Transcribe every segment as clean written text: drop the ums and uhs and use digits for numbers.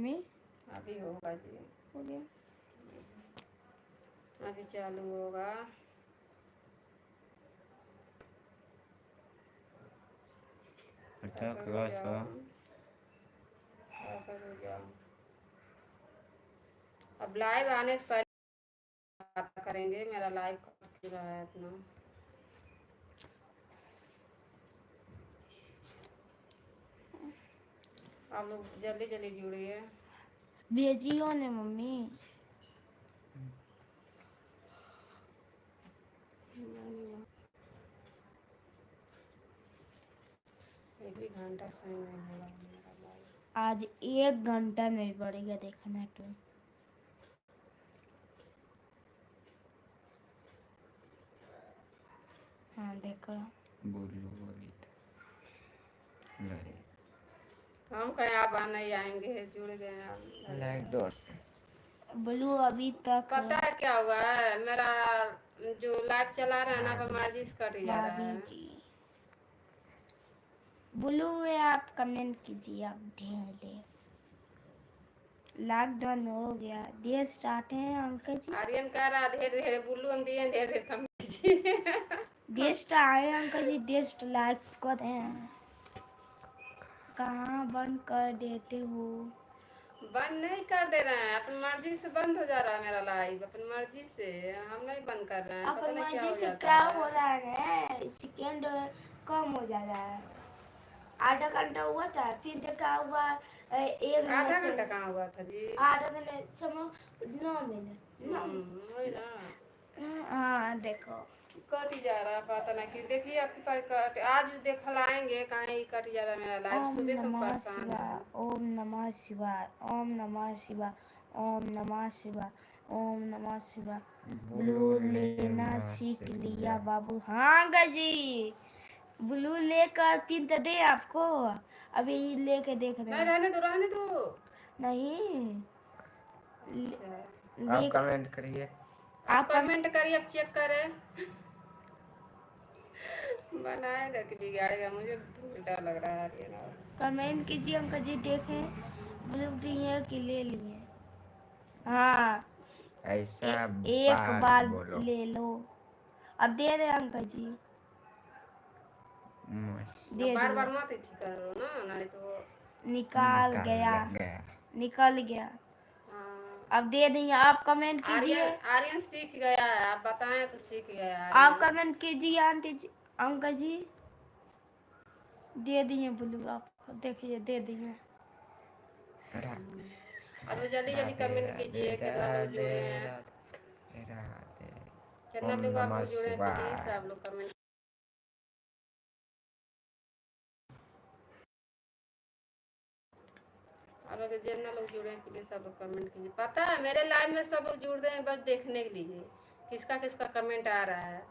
Mummy? अभी होगा जी, हो गया। अभी चालू होगा। अच्छा क्लास का अब लाइव आने से पहले बात करेंगे। मेरा लाइव कट क्यों रहा है इतना? आप लोग जल्दी जल्दी जुड़िए। भेजियो ने मम्मी। एक भी घंटा सही नहीं हो रहा मेरा लाइव। आज 1 घंटा नहीं पड़ेगा देखना तो। हाँ देखो बोलो हम कहीं आप नहीं आएंगे, जुड़ गए आप। लाइक डॉट बोलू अभी तक पता है क्या हुआ है, मेरा जो लाइव चला रहा है ना पर मर्जी से कट जा रहा भाभी है। जी बोलू वे आप कमेंट कीजिए। आप ढेले लॉकडाउन हो गया, डे स्टार्ट है अंकल जी। आर्यन कह रहा ढेर ढेर बुल्लू हम दिए, ढेर ढेर कम कीजिए। गेस्ट आए अंकल जी, गेस्ट लाइक कर दें। कहाँ बंद कर देते हो? बंद नहीं कर दे रहे हैं, अपनी मर्जी से बंद हो जा रहा है मेरा लाइव, अपनी मर्जी से। हम नहीं बंद कर रहे हैं, पता नहीं क्या हो से जाता क्या है। हो रहा है, सेकेंड कम हो जा रहा है। आधा घंटा हुआ था, फिर देखा हुआ 1 आधा मिनट घंटा कहाँ हुआ था जी? आधा मिनट समय 9 मिनट। वही ना, हाँ देखो कट ही जा रहा है, पता नहीं क्यों। देखिए आपकी पर कट आज दिखलाएंगे, कहीं कट जा रहा है मेरा लाइव। ओम सुबह से नमः परेशान है। शिवाय, ओम नमः शिवाय, ओम नमः शिवाय, ओम नमः शिवाय, ओम नमः शिवाय। ब्लू लेना सीख लिया बाबू। हाँ गजी ब्लू लेकर फिर तो दे आपको। अभी लेके देख रहे नहीं, हैं। रहने दो रहने दो। नहीं आप कमेंट करिए, आप कमेंट करिए, आप चेक करें। बनाएगा कि बिगाड़ेगा, मुझे डर लग रहा है ये ना। कमेंट कीजिए अंकल जी, देखें ब्लू लिए कि ले लिए। हाँ ऐसा एक बार बोलो। ले लो। अब दे रहे अंकल जी, दे बार दिए। बार मत इथी करो ना, नहीं तो निकाल गया। निकल गया। हाँ। अब दे दिए। आप कमेंट कीजिए। आर्यन आर्यन सीख गया है, आप बताएं तो सीख गया है आप आर्यन। कमेंट कीजिए आंटी जी, अंकल जी। दे दिए ब्लू, आपको देखिए दे दिए। अब जल्दी जल्दी कमेंट कीजिए, कितना लोग जुड़े हैं, कितना ओम लोग आप नमः लोग जुड़े हैं, प्लीज शिवाय। आप लोग कमेंट। आप लोग जितना लोग जुड़े हैं प्लीज सब लोग कमेंट कीजिए। पता है मेरे लाइव में सब लोग जुड़ रहे हैं बस देखने के लिए किसका किसका कमेंट आ रहा है।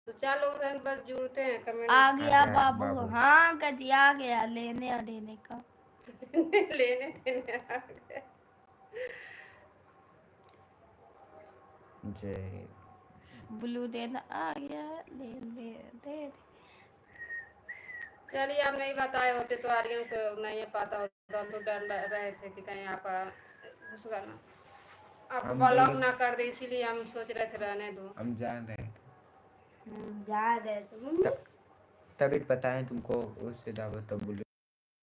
तो 4 लोग हैं बस जुड़ते हैं, कमेंट आ गया बाबू। बाबू। हाँ अंकल जी आ गया लेने और देने का। लेने देने आ गए। जय ब्लू देना आ गया, ले ले दे। चलिए आप नहीं बताए होते तो आर्यन को नहीं पता होता, हम तो डर रहे थे कि कहीं आपका घुस ना आपको ब्लॉक ना कर दे, इसीलिए हम सोच रहे थे रहने दो। हम जान रहे थे, जा रहे थे तभी पता है तुमको उससे दावत तो बोलो।